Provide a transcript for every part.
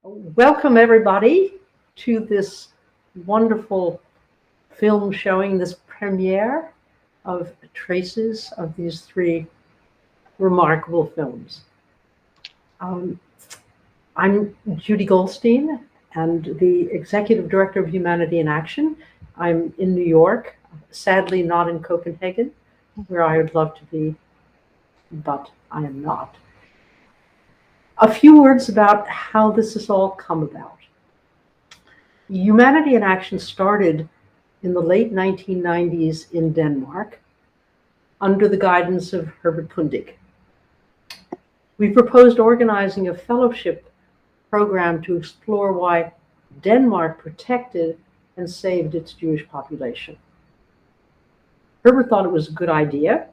Welcome everybody to this wonderful film showing, this premiere of traces of these three remarkable films. I'm Judy Goldstein and the Executive Director of Humanity in Action. I'm in New York, sadly not in Copenhagen, where I would love to be, but I am not. A few words about how this has all come about. Humanity in Action started in the late 1990s in Denmark under the guidance of Herbert Pundig. We proposed organizing a fellowship program to explore why Denmark protected and saved its Jewish population. Herbert thought it was a good idea,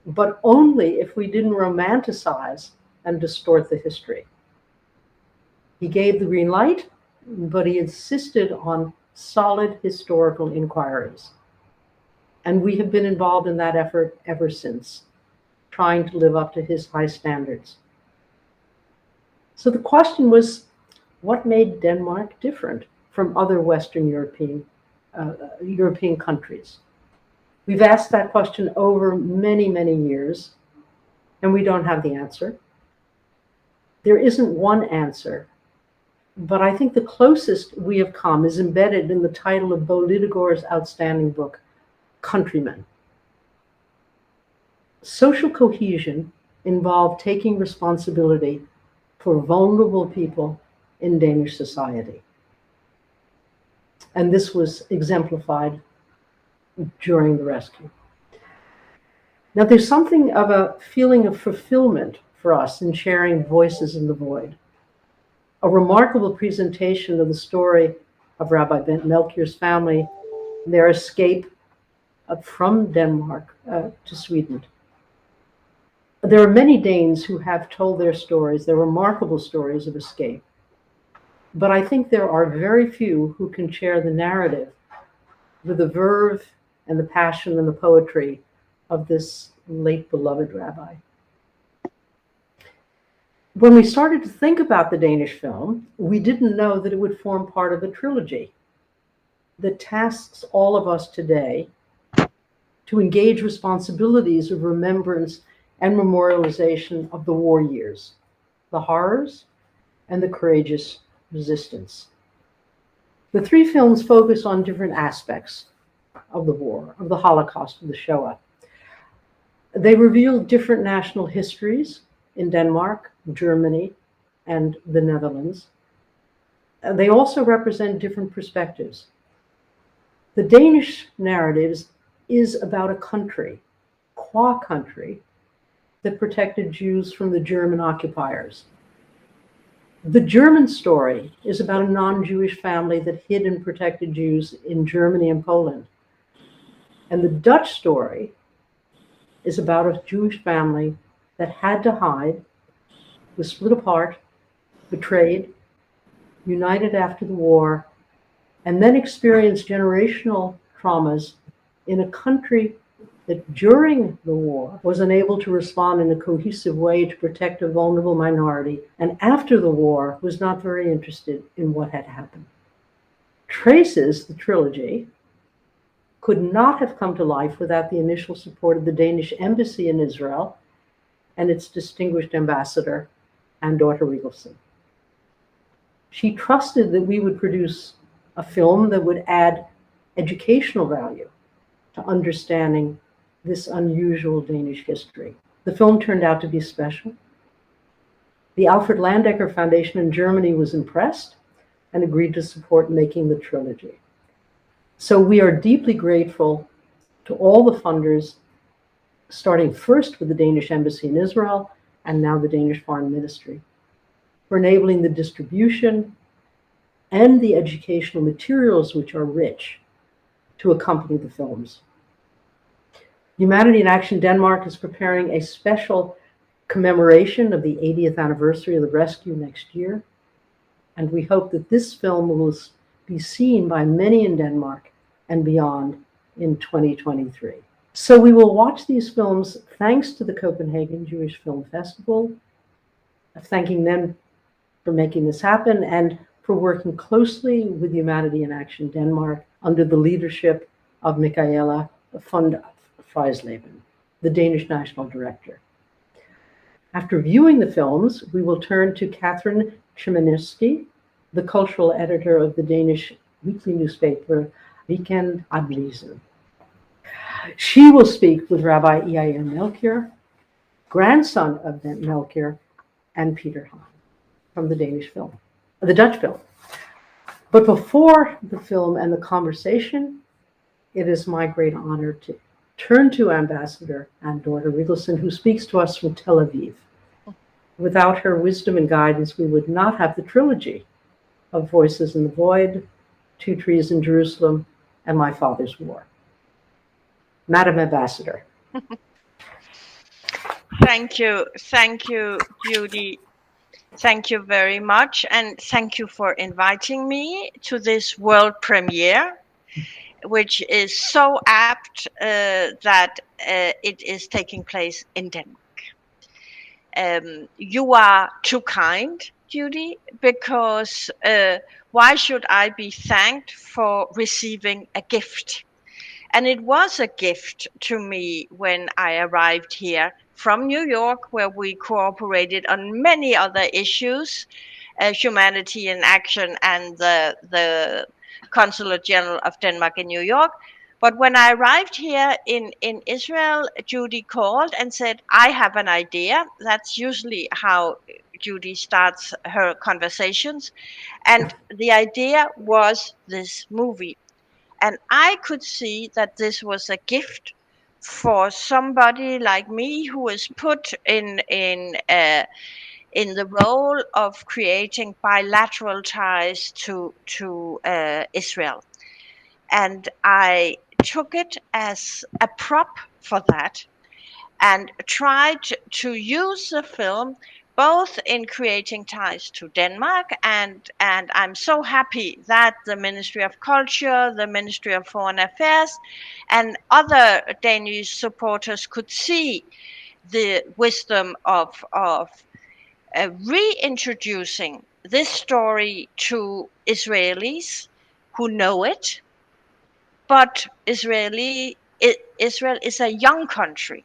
but only if we didn't romanticize and distort the history. He gave the green light, but he insisted on solid historical inquiries. And we have been involved in that effort ever since, trying to live up to his high standards. So the question was, what made Denmark different from other Western European countries? We've asked that question over many, many years, and we don't have the answer. There isn't one answer, but I think the closest we have come is embedded in the title of Bo Lidegård's outstanding book, Countrymen. Social cohesion involved taking responsibility for vulnerable people in Danish society. And this was exemplified during the rescue. Now, there's something of a feeling of fulfillment for us in sharing Voices in the Void, a remarkable presentation of the story of Rabbi Bent Melchior's family, their escape from Denmark to Sweden. There are many Danes who have told their stories, their remarkable stories of escape, but I think there are very few who can share the narrative with the verve and the passion and the poetry of this late beloved rabbi. When we started to think about the Danish film, we didn't know that it would form part of a trilogy that tasks all of us today to engage responsibilities of remembrance and memorialization of the war years, the horrors, and the courageous resistance. The three films focus on different aspects of the war, of the Holocaust, of the Shoah. They reveal different national histories in Denmark, Germany, and the Netherlands. They also represent different perspectives. The Danish narrative is about a country, qua country, that protected Jews from the German occupiers. The German story is about a non-Jewish family that hid and protected Jews in Germany and Poland. And the Dutch story is about a Jewish family that had to hide, was split apart, betrayed, united after the war, and then experienced generational traumas in a country that during the war was unable to respond in a cohesive way to protect a vulnerable minority, and after the war was not very interested in what had happened. Traces, the trilogy, could not have come to life without the initial support of the Danish embassy in Israel and its distinguished ambassador, Dorte Riggelsen. She trusted that we would produce a film that would add educational value to understanding this unusual Danish history. The film turned out to be special. The Alfred Landecker Foundation in Germany was impressed and agreed to support making the trilogy. So we are deeply grateful to all the funders, starting first with the Danish Embassy in Israel and now the Danish Foreign Ministry, for enabling the distribution and the educational materials, which are rich, to accompany the films. Humanity in Action Denmark is preparing a special commemoration of the 80th anniversary of the rescue next year, and we hope that this film will be seen by many in Denmark and beyond in 2023. So we will watch these films thanks to the Copenhagen Jewish Film Festival, thanking them for making this happen and for working closely with Humanity in Action Denmark under the leadership of Michaela von Freisleben, the Danish national director. After viewing the films, we will turn to Katherine Tschemerinsky, the cultural editor of the Danish weekly newspaper Weekendavisen. She will speak with Rabbi Jair Melchior, grandson of Bent Melchior, and Peter Hein from the Dutch film. But before the film and the conversation, it is my great honor to turn to Ambassador and Dorte Riggelsen, who speaks to us from Tel Aviv. Without her wisdom and guidance, we would not have the trilogy of Voices in the Void, Two Trees in Jerusalem, and My Father's War. Madam Ambassador. Thank you, Judy. Thank you very much, and thank you for inviting me to this world premiere, which is so apt that it is taking place in Denmark. You are too kind, Judy, because why should I be thanked for receiving a gift? And it was a gift to me when I arrived here from New York, where we cooperated on many other issues, Humanity in Action and the Consulate General of Denmark in New York. But when I arrived here in Israel, Judy called and said, I have an idea. That's usually how Judy starts her conversations. And the idea was this movie. And I could see that this was a gift for somebody like me who is put in the role of creating bilateral ties to Israel. And I took it as a prop for that and tried to use the film both in creating ties to Denmark, and I'm so happy that the Ministry of Culture, the Ministry of Foreign Affairs, and other Danish supporters could see the wisdom of reintroducing this story to Israelis who know it. But Israel is a young country.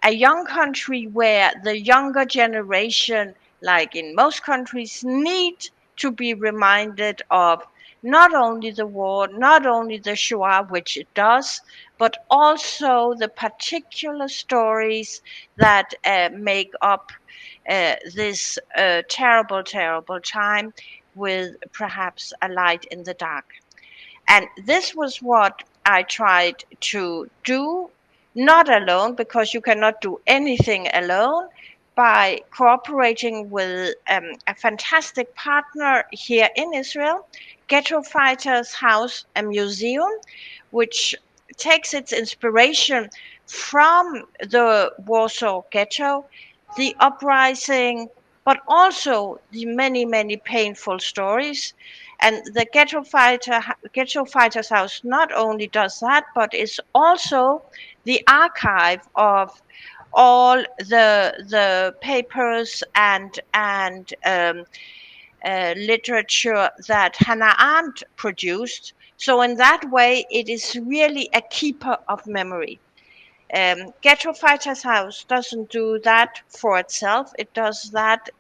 A young country where the younger generation, like in most countries, need to be reminded of not only the war, not only the Shoah, which it does, but also the particular stories that make up this terrible, terrible time with perhaps a light in the dark. And this was what I tried to do, not alone, because you cannot do anything alone, by cooperating with a fantastic partner here in Israel, Ghetto Fighters House, a museum, which takes its inspiration from the Warsaw Ghetto, the uprising, but also the many, many painful stories. And the Ghetto Fighters House not only does that, but is also the archive of all the papers and literature that Hannah Arendt produced. So in that way, it is really a keeper of memory. Ghetto Fighters House doesn't do that for itself. It does that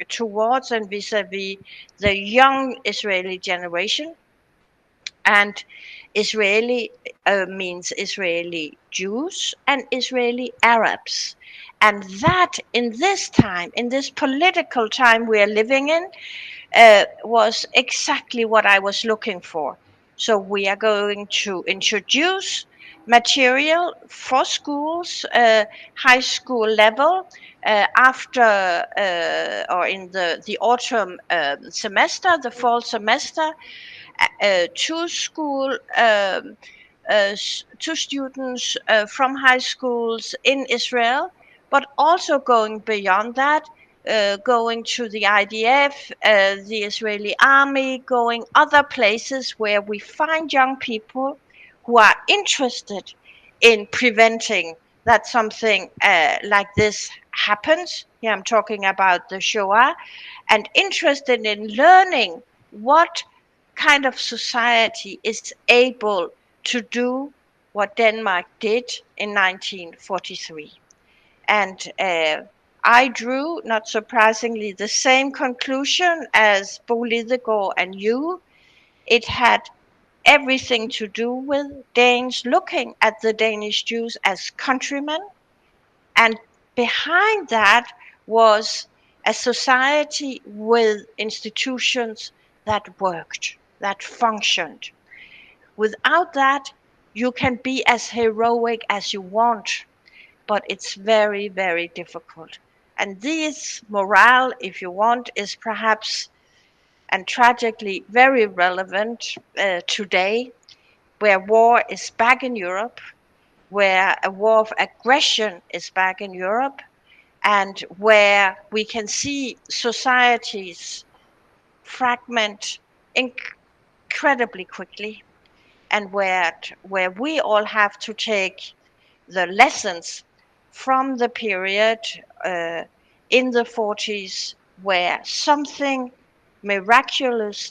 towards and vis-a-vis the young Israeli generation. And Israeli means Israeli Jews and Israeli Arabs. And that in this time, in this political time we are living in, was exactly what I was looking for. So we are going to introduce material for schools, high school level, after or in the autumn semester, the fall semester, to school, to students from high schools in Israel, but also going beyond that, going to the IDF, the Israeli army, going other places where we find young people who are interested in preventing that something like this happens. Here I'm talking about the Shoah, and interested in learning what kind of society is able to do what Denmark did in 1943. And I drew, not surprisingly, the same conclusion as Bo Lidegaard and you. It had everything to do with Danes looking at the Danish Jews as countrymen. And behind that was a society with institutions that worked, that functioned. Without that, you can be as heroic as you want, but it's very, very difficult. And this morale, if you want, is perhaps and tragically very relevant today, where war is back in Europe, where a war of aggression is back in Europe, and where we can see societies fragment incredibly quickly, and where we all have to take the lessons from the period in the 40s where something miraculous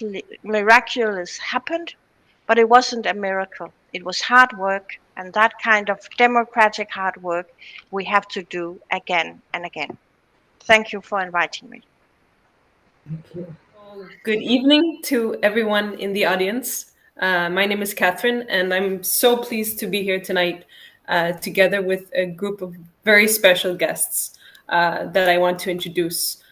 happened, but it wasn't a miracle. It was hard work, and that kind of democratic hard work we have to do again and again. Thank you for inviting me. Thank you. Good evening to everyone in the audience. My name is Katherine, and I'm so pleased to be here tonight together with a group of very special guests that I want to introduce.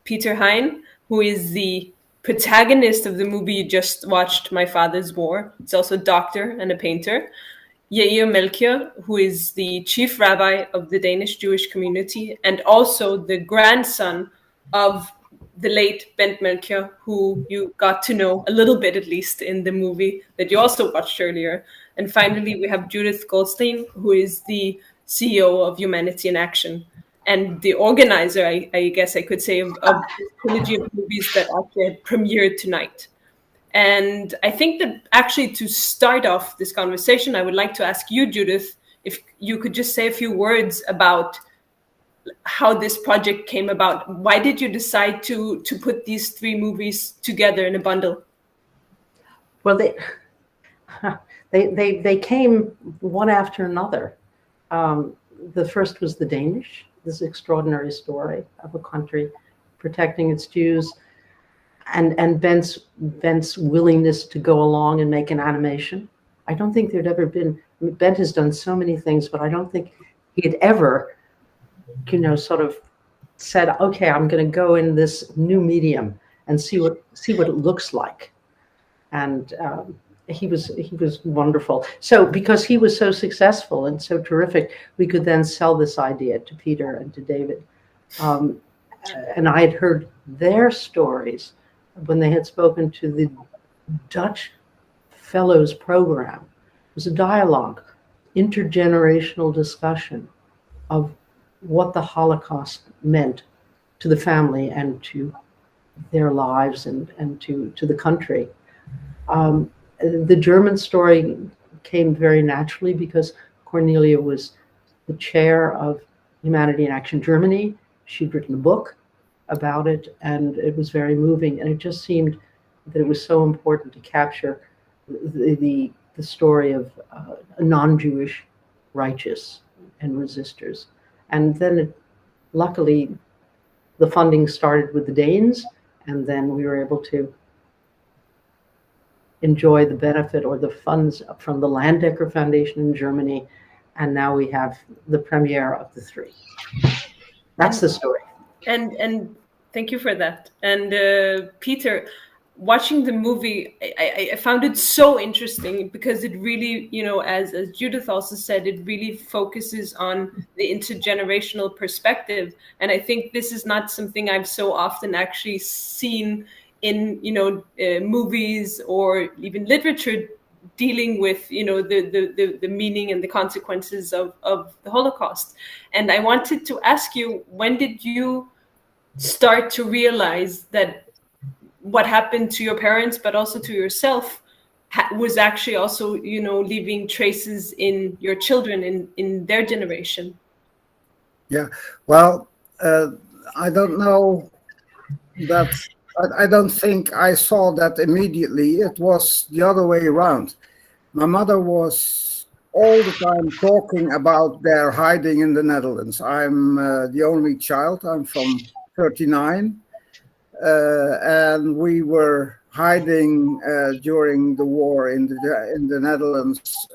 Peter Hein, who is the protagonist of the movie you just watched, My Father's War. He's also a doctor and a painter. Jair Melchior, who is the chief rabbi of the Danish Jewish community and also the grandson of the late Bent Melchior, who you got to know a little bit, at least, in the movie that you also watched earlier. And finally, we have Judith Goldstein, who is the CEO of Humanity in Action and the organizer, I guess I could say, of this trilogy of movies that actually premiered tonight. And I think that actually to start off this conversation, I would like to ask you, Judith, if you could just say a few words about how this project came about. Why did you decide to put these three movies together in a bundle? Well, they came one after another. The first was the Danish, this extraordinary story of a country protecting its Jews, and Bent's willingness to go along and make an animation. I don't think there'd ever been, Bent has done so many things, but I don't think he had ever, sort of said, okay, I'm going to go in this new medium and see what it looks like. And he was wonderful. So because he was so successful and so terrific, we could then sell this idea to Peter and to David. And I had heard their stories when they had spoken to the Dutch Fellows Program. It was a dialogue, intergenerational discussion of what the Holocaust meant to the family and to their lives and to the country. The German story came very naturally because Cornelia was the chair of Humanity in Action Germany. She'd written a book about it, and it was very moving. And it just seemed that it was so important to capture the story of non-Jewish righteous and resistors. And then luckily, the funding started with the Danes, and then we were able to enjoy the benefit or the funds from the Landecker Foundation in Germany. And now we have the premiere of the three. That's the story. And thank you for that. And Peter, watching the movie, I found it so interesting because it really, as Judith also said, it really focuses on the intergenerational perspective. And I think this is not something I've so often actually seen in, movies or even literature dealing with, the meaning and the consequences of the Holocaust. And I wanted to ask you, when did you start to realize that what happened to your parents, but also to yourself, was actually also, leaving traces in your children, in their generation? Yeah, well, I don't know that. I don't think I saw that immediately. It was the other way around. My mother was all the time talking about their hiding in the Netherlands. I'm the only child. I'm from 39. And we were hiding during the war in the Netherlands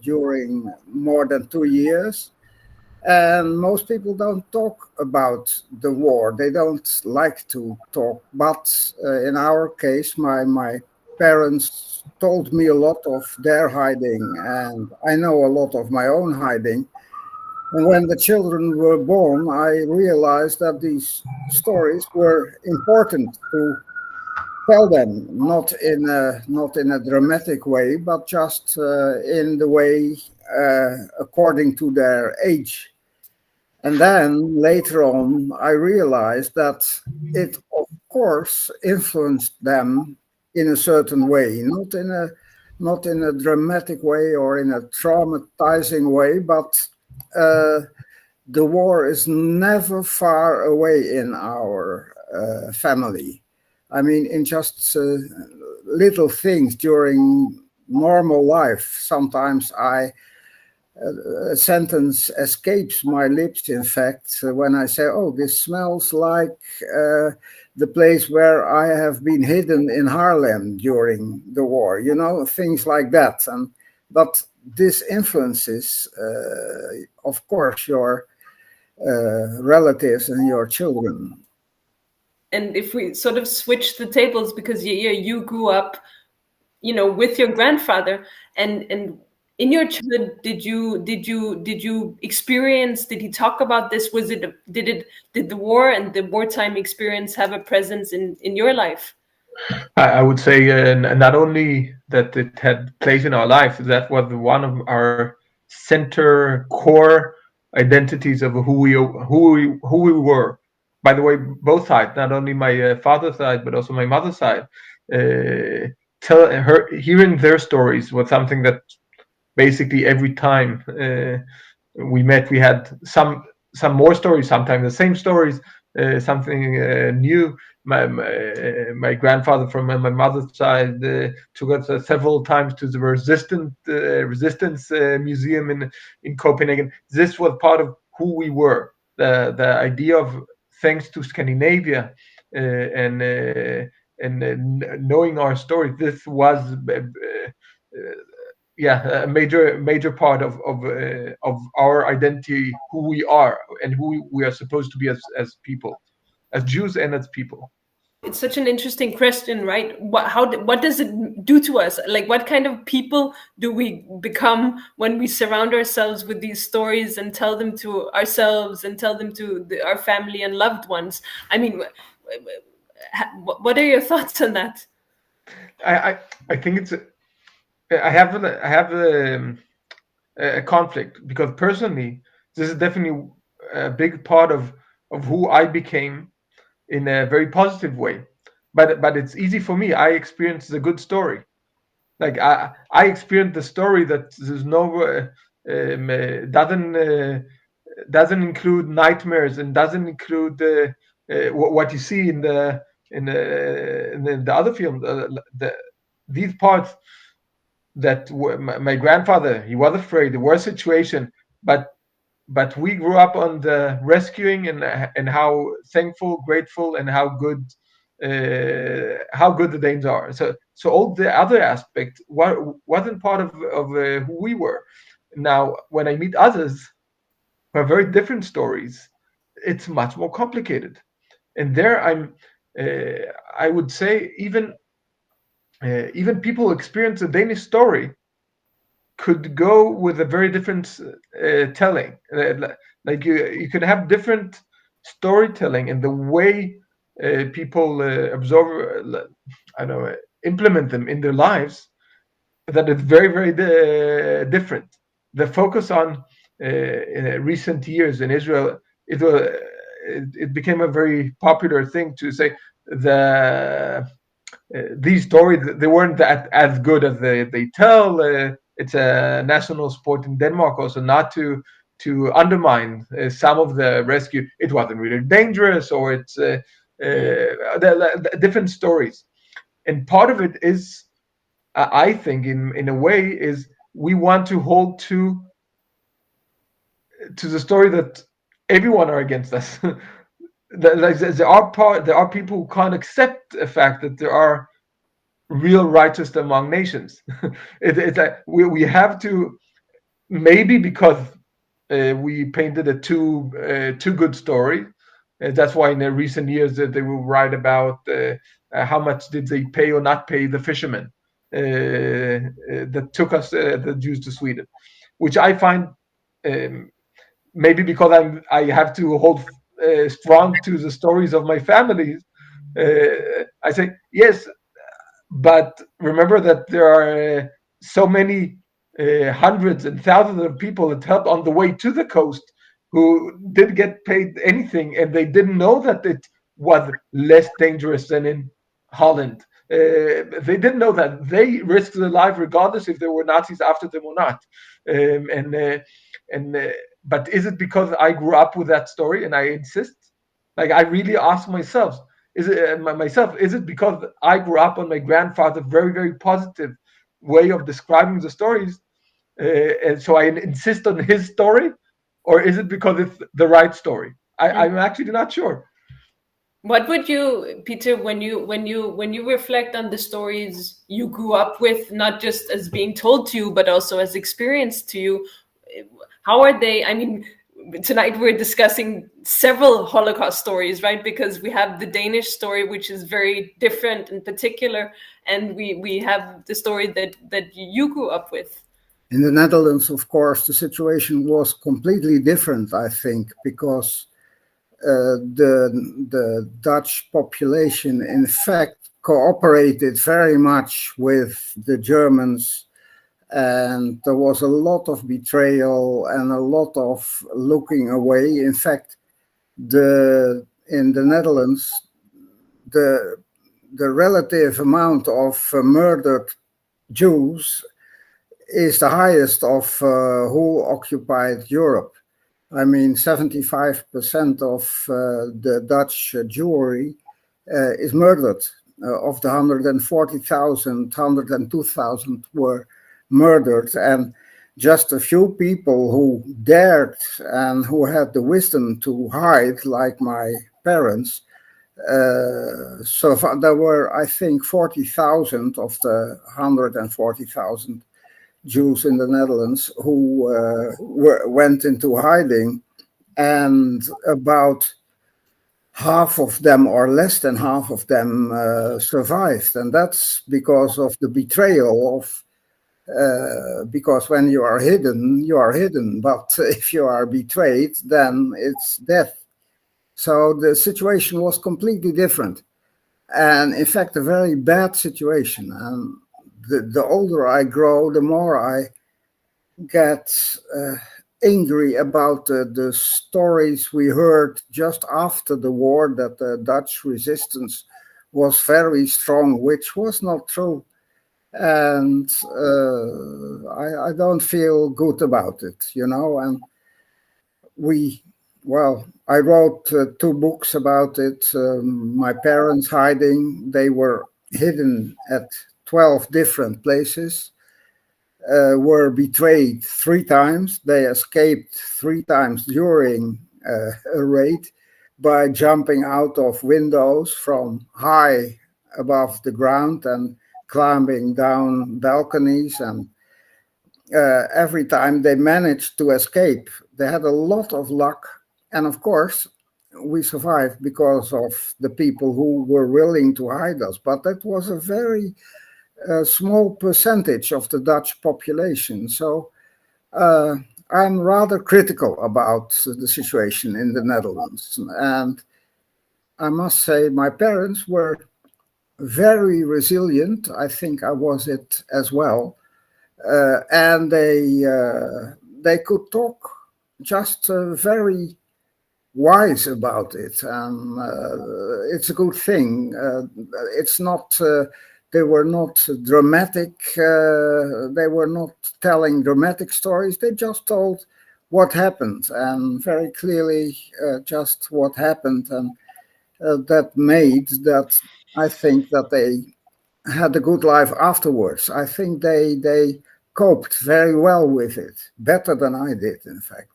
during more than 2 years. And most people don't talk about the war. They don't like to talk. But in our case, my parents told me a lot of their hiding, and I know a lot of my own hiding. And when the children were born, I realized that these stories were important to tell them, not in a dramatic way, but just in the way according to their age. And then later on, I realized that it, of course, influenced them in a certain way, not in a dramatic way or in a traumatizing way, but the war is never far away in our family. I mean, in just little things during normal life, sometimes a sentence escapes my lips, in fact, when I say, oh, this smells like the place where I have been hidden in Haarlem during the war, things like that. But this influences, of course, your relatives and your children. And if we sort of switch the tables, because you grew up, with your grandfather, and in your childhood, did you experience? Did he talk about this? Did the war and the wartime experience have a presence in your life? I would say not only that it had place in our life, that was one of our center core identities of who we were. By the way, both sides, not only my father's side but also my mother's side, hearing their stories was something that basically every time we met, we had some more stories, sometimes the same stories, something new. My grandfather from my mother's side took us several times to the resistance museum in Copenhagen. This was part of who we were. The idea of, thanks to Scandinavia and knowing our story, this was a major part of our identity, who we are and who we are supposed to be as people, as Jews and as people. It's such an interesting question, right? What does it do to us? Like, what kind of people do we become when we surround ourselves with these stories and tell them to ourselves and tell them to our family and loved ones? I mean, what are your thoughts on that? I think it's I have a conflict, because personally, this is definitely a big part of who I became in a very positive way. But it's easy for me. I experience the good story. Like I experienced the story that there's no doesn't include nightmares and doesn't include what you see in the other film. These parts that my grandfather, he was afraid, there was a situation, but we grew up on the rescuing and how thankful, grateful, and how good the Danes are. So all the other aspect wasn't part of who we were. Now, when I meet others who have very different stories, it's much more complicated. And there I would say even people who experience a Danish story could go with a very different telling. Like you could have different storytelling in the way people absorb, implement them in their lives, that is very, very different. The focus on in recent years in Israel, it became a very popular thing to say the these stories, they weren't that as good as they tell. It's a national sport in Denmark also not to undermine some of the rescue. It wasn't really dangerous, or it's the different stories. And part of it is, I think, in a way, is we want to hold to the story that everyone are against us. There are people who can't accept the fact that there are real righteous among nations. It's like we have to, maybe because we painted a too good story. That's why in the recent years that they will write about how much did they pay or not pay the fishermen that took us the Jews to Sweden, which I find maybe because I have to hold strong to the stories of my family. I say yes, but remember that there are so many hundreds and thousands of people that helped on the way to the coast who didn't get paid anything, and they didn't know that it was less dangerous than in Holland. They didn't know that. They risked their life regardless if there were Nazis after them or not. But is it because I grew up with that story and I insist? Like, I really ask myself, is it because I grew up on my grandfather's very, very positive way of describing the stories, and so I insist on his story, or is it because it's the right story? I'm actually not sure. What would you, Peter, when you reflect on the stories you grew up with, not just as being told to you, but also as experienced to you, how are they? I mean, tonight we're discussing several Holocaust stories, right? Because we have the Danish story, which is very different and particular, and we have the story that you grew up with. In the Netherlands, of course, the situation was completely different, I think, because the Dutch population, in fact, cooperated very much with the Germans, and there was a lot of betrayal and a lot of looking away. In fact, in the Netherlands, the relative amount of murdered Jews is the highest of who occupied Europe. I mean, 75% of the Dutch Jewry is murdered. Of the 140,000, 102,000 were murdered, and just a few people who dared and who had the wisdom to hide, like my parents. So there were, I think, 40,000 of the 140,000 Jews in the Netherlands who went into hiding, and about half of them, or less than half of them, survived. And that's because of the betrayal of, because when you are hidden, but if you are betrayed, then it's death. So the situation was completely different, and in fact a very bad situation. And the older I grow, the more I get angry about the stories we heard just after the war, that the Dutch resistance was very strong, which was not true. And I don't feel good about it, you know. And I wrote 2 books about it. My parents hiding, they were hidden at 12 different places, were betrayed 3 times. They escaped 3 times during a raid by jumping out of windows from high above the ground and climbing down balconies. And every time they managed to escape, they had a lot of luck. And of course, we survived because of the people who were willing to hide us. But that was a very small percentage of the Dutch population. So I'm rather critical about the situation in the Netherlands. And I must say my parents were very resilient. I think I was it as well. And they could talk just very wise about it, and it's a good thing. It's not. They were not dramatic. They were not telling dramatic stories. They just told what happened, and very clearly just what happened, and that made that. I think that they had a good life afterwards. I think they coped very well with it, better than I did, in fact.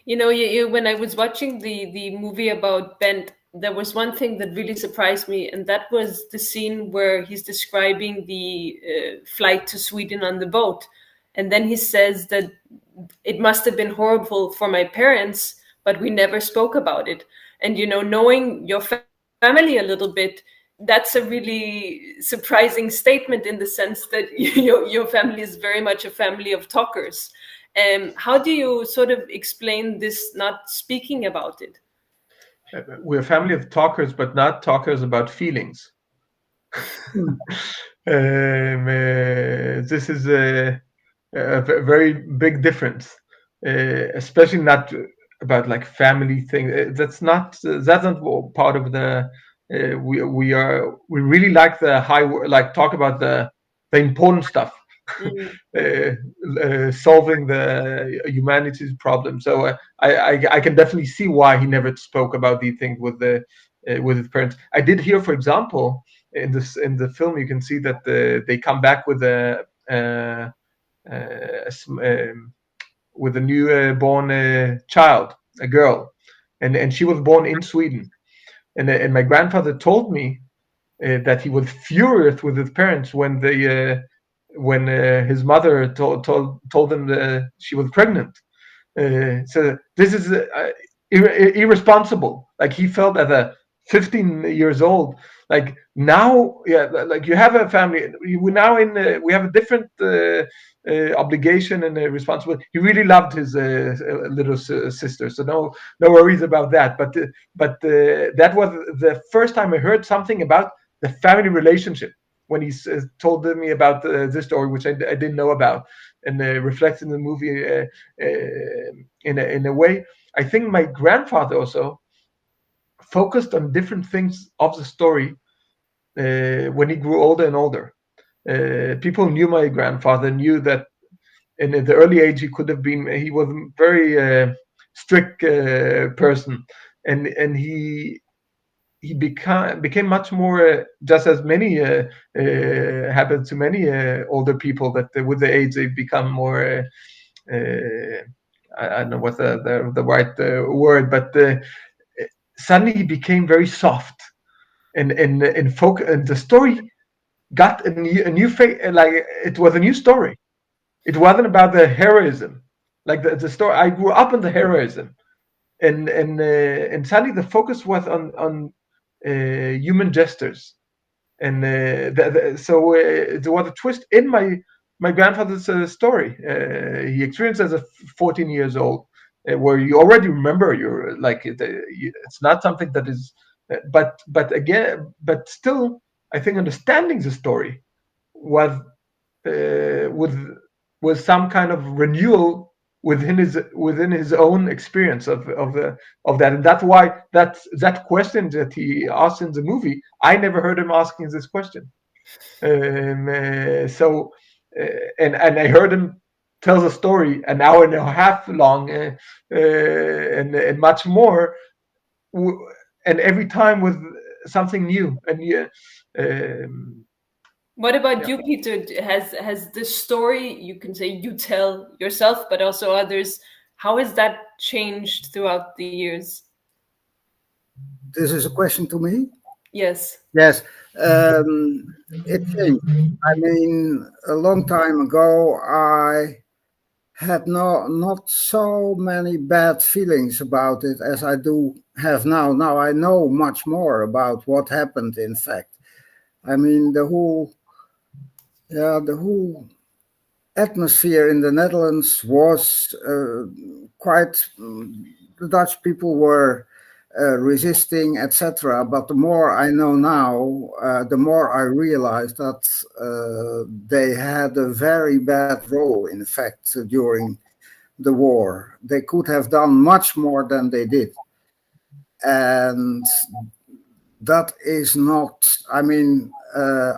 You know, when I was watching the movie about Bent, there was one thing that really surprised me, and that was the scene where he's describing the flight to Sweden on the boat. And then he says that it must have been horrible for my parents, but we never spoke about it. And, you know, knowing your family a little bit, that's a really surprising statement in the sense that your family is very much a family of talkers. How do you sort of explain this not speaking about it? We're a family of talkers, but not talkers about feelings. This is a very big difference, especially not about like family thing. That's not part of the. We really like the talk about the important stuff. Solving the humanity's problem. So I can definitely see why he never spoke about these things with his parents. I did hear, for example, in the film, you can see that they come back with a new born child, a girl, and she was born in Sweden, and my grandfather told me that he was furious with his parents when his mother told him that she was pregnant. So this is irresponsible. Like he felt at 15 years old. Like now, like you have a family. We have a different obligation and responsibility. He really loved his little sister, so no worries about that. But that was the first time I heard something about the family relationship, when he told me about this story, which I didn't know about, and reflects in the movie in a way. I think my grandfather also focused on different things of the story when he grew older and older. People knew my grandfather, knew that in the early age he was a very strict person, and he became much more, just as many happens to many older people, that with the age they become more I don't know what the right word, but suddenly he became very soft, and the story got a new face. Like it was a new story. It wasn't about the heroism, like the story. I grew up in the heroism, and suddenly the focus was on human gestures, and so there was a twist in my grandfather's story. He experienced as a 14 years old, where you already remember it's not something that is, but still, I think understanding the story was with some kind of renewal within his own experience of that, and that's why that question that he asked in the movie, I never heard him asking this question. So and I heard him tell the story an hour and a half long, and much more, and every time with something new. And what about you, Peter? Has the story, you can say you tell yourself, but also others, how has that changed throughout the years? This is a question to me? Yes. Yes. It changed. I mean, a long time ago, I had not so many bad feelings about it as I do have now. Now I know much more about what happened, in fact. I mean, the whole atmosphere in the Netherlands was quite. The Dutch people were resisting, etc. But the more I know now, the more I realize that they had a very bad role, in fact, during the war. They could have done much more than they did. And that is not, I mean,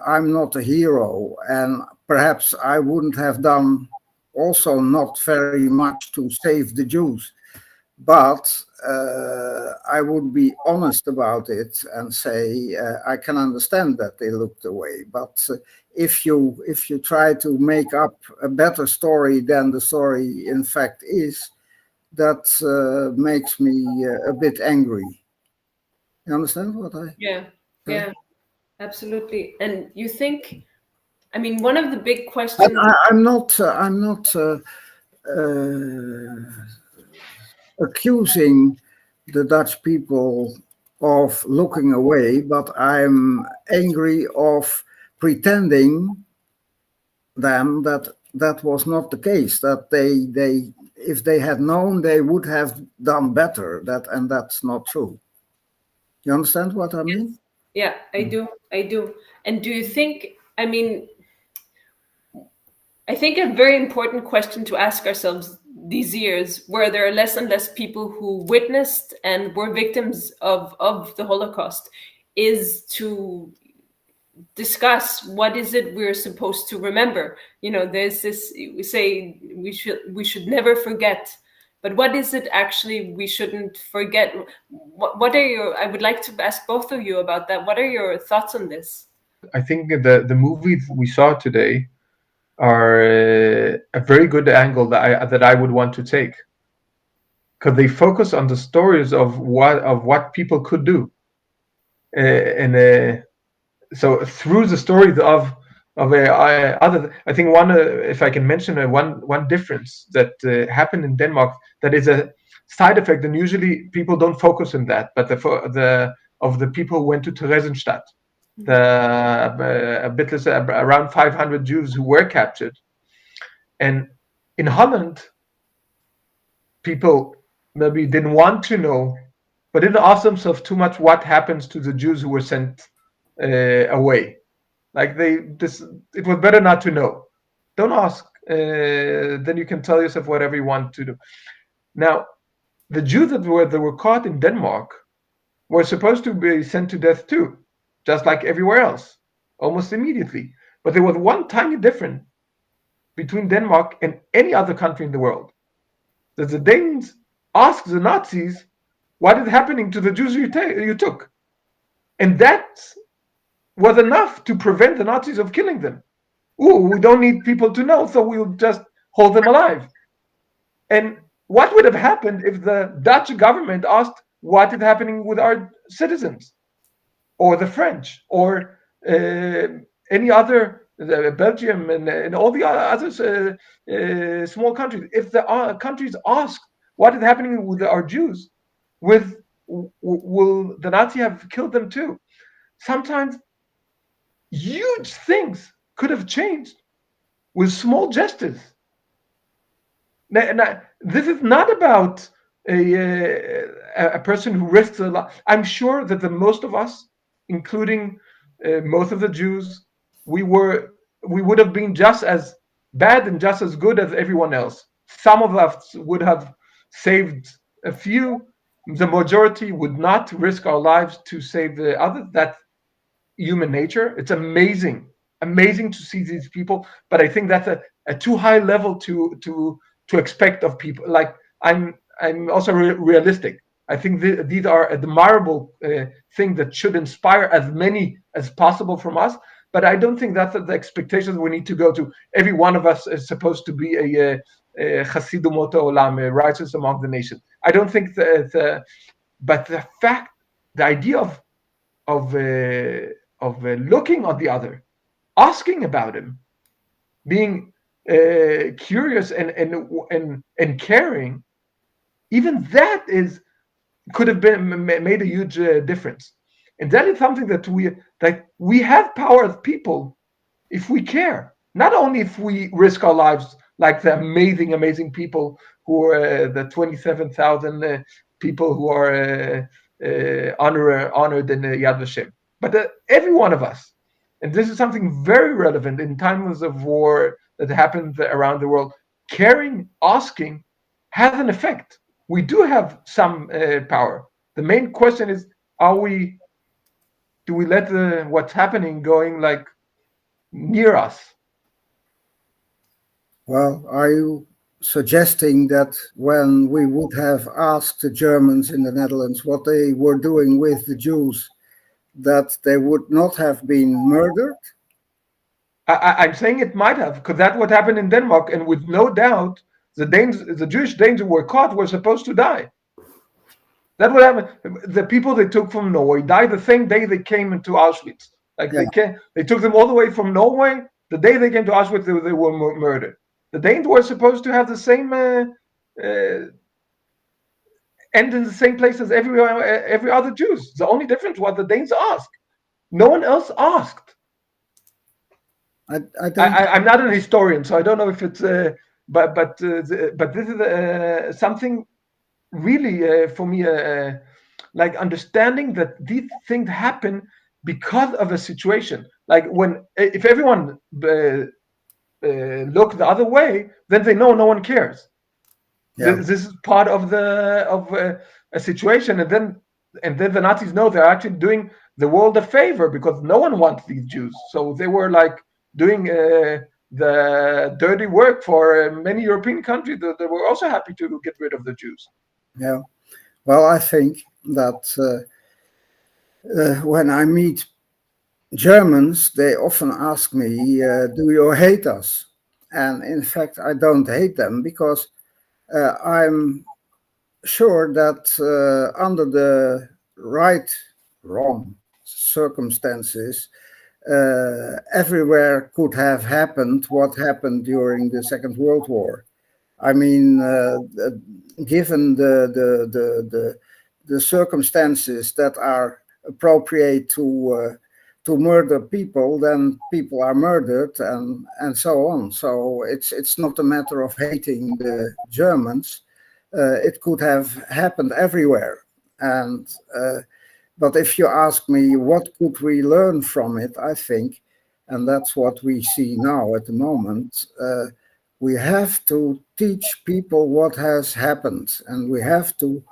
I'm not a hero, and perhaps I wouldn't have done also not very much to save the Jews. But I would be honest about it and say I can understand that they looked away. But if you try to make up a better story than the story in fact is, that makes me a bit angry. You understand what I? Yeah, absolutely. And you think, I mean, one of the big questions. I'm not accusing the Dutch people of looking away, but I'm angry of pretending them that that was not the case, that they if they had known, they would have done better. And that's not true. You understand what I mean? Yeah, I do. And do you think, I mean, I think a very important question to ask ourselves these years, where there are less and less people who witnessed and were victims of the Holocaust, is to discuss what is it we're supposed to remember. You know, there's this, we say we should never forget, but what is it actually we shouldn't forget? What are your, I would like to ask both of you about that. What are your thoughts on this? I think the movies we saw today are a very good angle that I would want to take, because they focus on the stories of what people could do, so through the stories of other. I think one, if I can mention one difference that happened in Denmark, that is a side effect, and usually people don't focus on that, but the people who went to Theresienstadt. A bit less, around 500 Jews who were captured. And in Holland, people maybe didn't want to know, but didn't ask themselves too much what happens to the Jews who were sent away. Like it was better not to know. Don't ask. Then you can tell yourself whatever you want to do. Now, the Jews that were caught in Denmark were supposed to be sent to death too, just like everywhere else, almost immediately. But there was one tiny difference between Denmark and any other country in the world. That the Danes asked the Nazis, what is happening to the Jews you took? And that was enough to prevent the Nazis of killing them. We don't need people to know, so we'll just hold them alive. And what would have happened if the Dutch government asked, what is happening with our citizens? Or the French, or any other, Belgium and all the other small countries. If the countries ask what is happening with our Jews, will the Nazi have killed them too? Sometimes huge things could have changed with small gestures. Now, this is not about a person who risks a lot. I'm sure that the most of us, including most of the Jews, we would have been just as bad and just as good as everyone else. Some of us would have saved a few. The majority would not risk our lives to save the others. That's human nature. It's amazing to see these people, but I think that's a too high level to expect of people. Like I'm also realistic. I think these are admirable things that should inspire as many as possible from us. But I don't think that's the expectations we need to go to. Every one of us is supposed to be a Chasidu Moto Olam, righteous among the nations. I don't think but the fact, the idea of looking at the other, asking about him, being curious and caring, even that could have been made a huge difference. And that is something that we have power as people if we care. Not only if we risk our lives, like the amazing people who are the 27,000 people who are honored in Yad Vashem, but every one of us. And this is something very relevant in times of war that happens around the world. Caring, asking, has an effect. We do have some power. The main question is, do we let what's happening going like near us? Well, are you suggesting that when we would have asked the Germans in the Netherlands what they were doing with the Jews, that they would not have been murdered? I'm saying it might have, because that's what happened in Denmark, and with no doubt, the Jewish Danes who were caught were supposed to die. That would happen. The people they took from Norway died the same day they came into Auschwitz. Like they took them all the way from Norway. The day they came to Auschwitz, they were murdered. The Danes were supposed to have the same end in the same place as every other Jews. The only difference was the Danes asked. No one else asked. I'm not an historian, so I don't know if it's. But this is something really for me, like understanding that these things happen because of a situation. Like if everyone look the other way, then they know no one cares. Yeah. This is part of a situation, and then the Nazis know they're actually doing the world a favor because no one wants these Jews. So they were like doing the dirty work for many European countries that were also happy to get rid of the Jews. Yeah, well, I think that when I meet Germans, they often ask me, do you hate us? And in fact, I don't hate them because I'm sure that under the wrong circumstances, everywhere could have happened what happened during the Second World War. I mean, given the circumstances that are appropriate to murder people, then people are murdered and so on. So it's not a matter of hating the Germans. It could have happened everywhere. And but if you ask me what could we learn from it, I think, and that's what we see now at the moment, we have to teach people what has happened, and we have to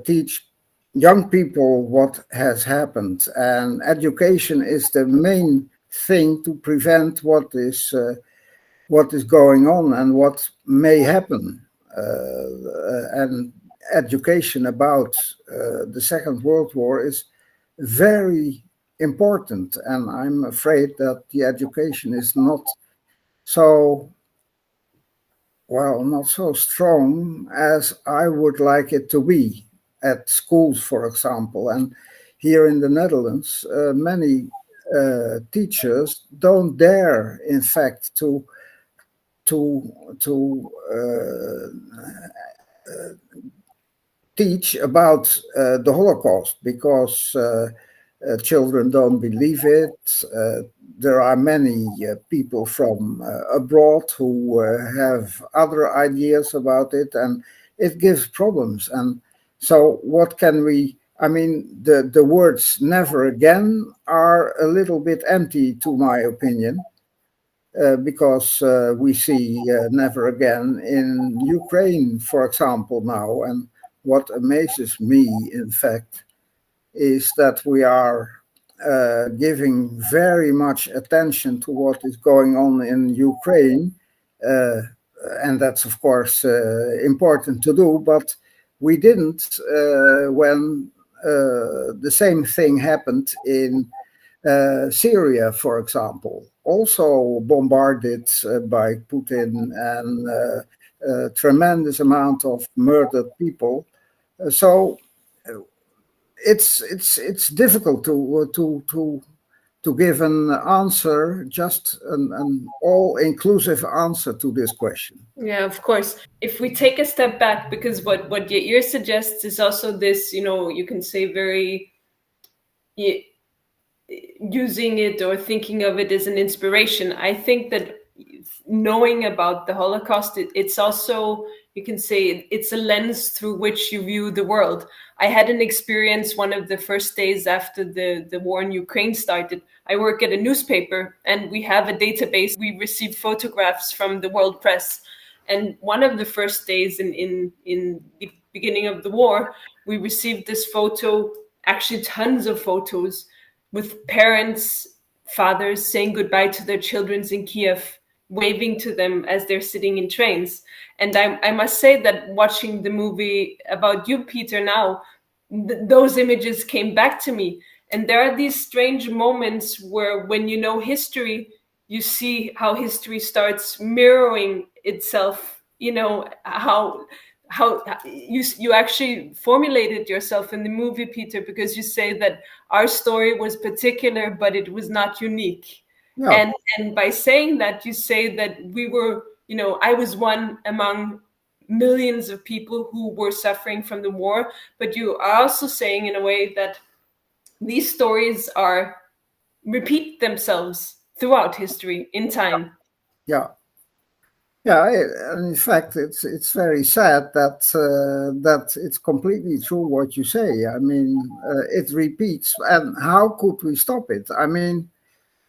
teach young people what has happened. And education is the main thing to prevent what is going on and what may happen. And education about the Second World War is very important, and I'm afraid that the education is not so strong as I would like it to be at schools, for example. And here in the Netherlands, many teachers don't dare, in fact, to teach about the Holocaust because children don't believe it. There are many people from abroad who have other ideas about it, and it gives problems. And so what can we, I mean, the words never again are a little bit empty, to my opinion, because we see never again in Ukraine, for example, now. And what amazes me, in fact, is that we are giving very much attention to what is going on in Ukraine. And that's, of course, important to do, but we didn't when the same thing happened in Syria, for example, also bombarded by Putin, and a tremendous amount of murdered people. So it's difficult to give an answer, just an all-inclusive answer to this question. Yeah, of course. If we take a step back, because what Jair suggests is also this, you can say very using it or thinking of it as an inspiration. I think that knowing about the Holocaust, it's also, you can say, it's a lens through which you view the world. I had an experience one of the first days after the war in Ukraine started. I work at a newspaper and we have a database. We receive photographs from the world press. And one of the first days in the beginning of the war, we received this photo, actually tons of photos, with parents, fathers saying goodbye to their children in Kiev, waving to them as they're sitting in trains. And I must say that watching the movie about you, Peter, now, those images came back to me. And there are these strange moments where, when you know history, you see how history starts mirroring itself. You know how you actually formulated yourself in the movie, Peter, because you say that our story was particular, but it was not unique. Yeah. And by saying that, you say that we were, you know, I was one among millions of people who were suffering from the war, but you are also saying in a way that these stories repeat themselves throughout history in time. Yeah. Yeah, and in fact, it's very sad that that it's completely true what you say. I mean, it repeats, and how could we stop it? I mean,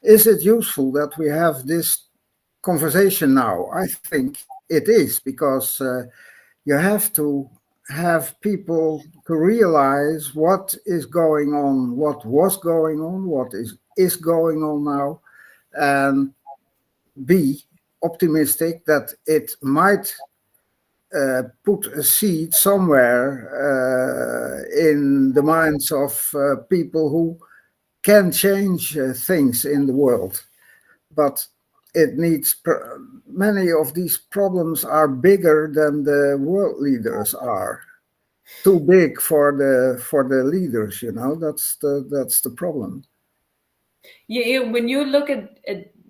is it useful that we have this conversation now? I think it is, because you have to have people to realize what is going on, what was going on, what is going on now, and be optimistic that it might put a seed somewhere in the minds of people who can change things in the world. But it needs, many of these problems are bigger than the world leaders are. Too big for the leaders, you know. That's the problem. Yeah, when you look at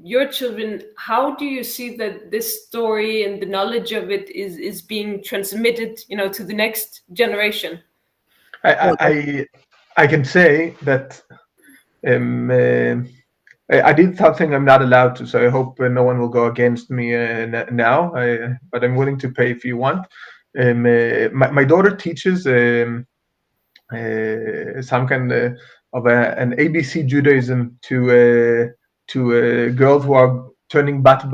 your children, how do you see that this story and the knowledge of it is being transmitted, you know, to the next generation? I can say that I did something I'm not allowed to, so I hope no one will go against me now. But I'm willing to pay if you want. My daughter teaches some kind of an ABC Judaism to girls who are turning bat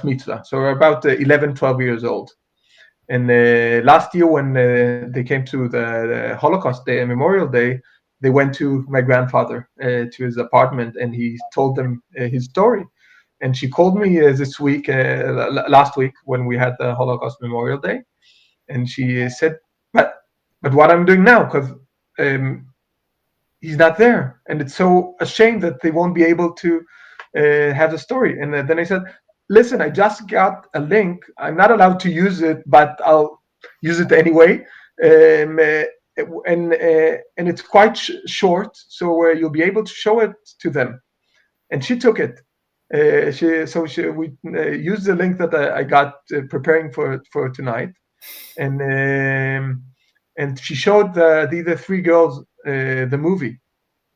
mitzvah, so about 11, 12 years old. And last year, when they came to the Holocaust Day and Memorial Day, they went to my grandfather to his apartment, and he told them his story. And she called me this week, last week, when we had the Holocaust Memorial Day, and she said, "But what I'm doing now, because he's not there, and it's so a shame that they won't be able to have the story." And then I said, "Listen, I just got a link. I'm not allowed to use it, but I'll use it anyway. And it's quite short, so you'll be able to show it to them." And she took it. We used the link that I got preparing for tonight, and she showed the three girls the movie,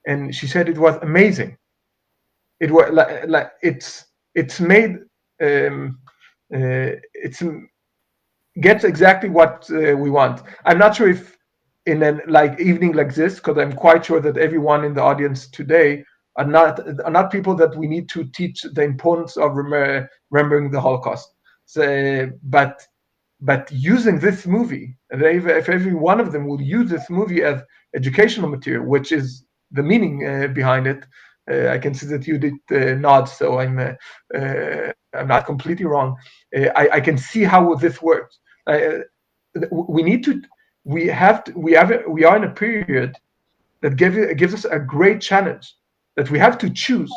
and she said it was amazing. It was like it's made it's gets exactly what we want. I'm not sure if in an evening like this, because I'm quite sure that everyone in the audience today are not people that we need to teach the importance of remembering the Holocaust. So, but using this movie, if every one of them will use this movie as educational material, which is the meaning behind it, I can see that Judith nods, so I'm not completely wrong. I can see how this works. We are in a period that gives us a great challenge, that we have to choose.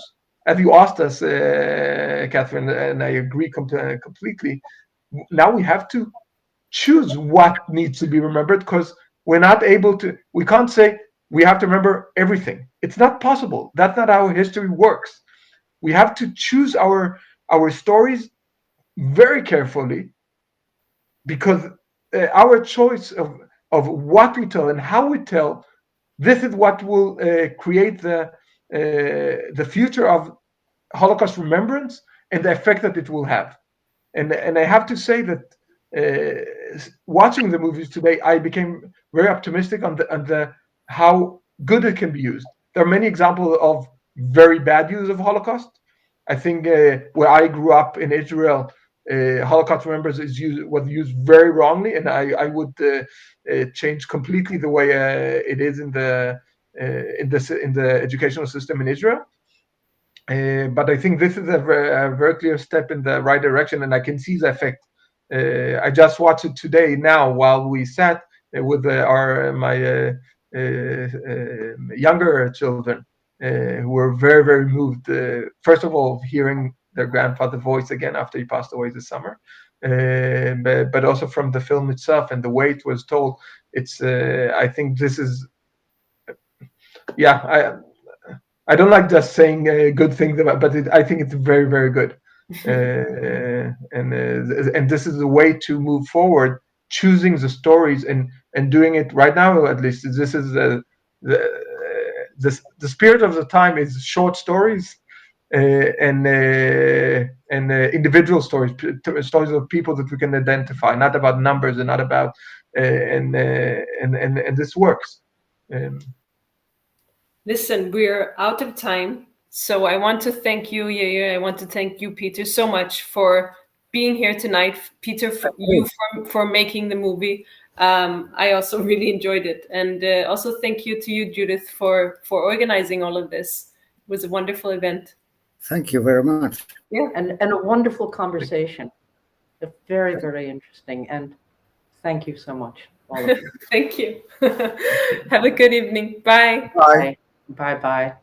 As you asked us, Katherine, and I agree completely. Now we have to choose what needs to be remembered, because we're not able to. We can't say we have to remember everything. It's not possible. That's not how history works. We have to choose our stories very carefully, because our choice of what we tell and how we tell, this is what will create the future of Holocaust remembrance and the effect that it will have. And I have to say that watching the movies today, I became very optimistic on the how good it can be used. There are many examples of very bad use of Holocaust. I think where I grew up in Israel, Holocaust remembrance was used very wrongly, and I would change completely the way it is in the educational system in Israel. But I think this is a very clear step in the right direction, and I can see the effect. I just watched it today now while we sat with my younger children, who were very, very moved. First of all, hearing their grandfather's voice again after he passed away this summer, but also from the film itself and the way it was told. It's I think this is, I don't like just saying good things about, but I think it's very, very good. And this is the way to move forward, choosing the stories and doing it right now. At least this is the spirit of the time is short stories and individual stories of people that we can identify, not about numbers and not about and this works. Listen, we're out of time. So I want to thank you, Yair. I want to thank you, Peter, so much for being here tonight. Peter, for making the movie. I also really enjoyed it. And also thank you to you, Judith, for organizing all of this. It was a wonderful event. Thank you very much. Yeah, and a wonderful conversation. Very, very interesting. And thank you so much, all of you. Thank you. Have a good evening. Bye. Bye. Bye-bye.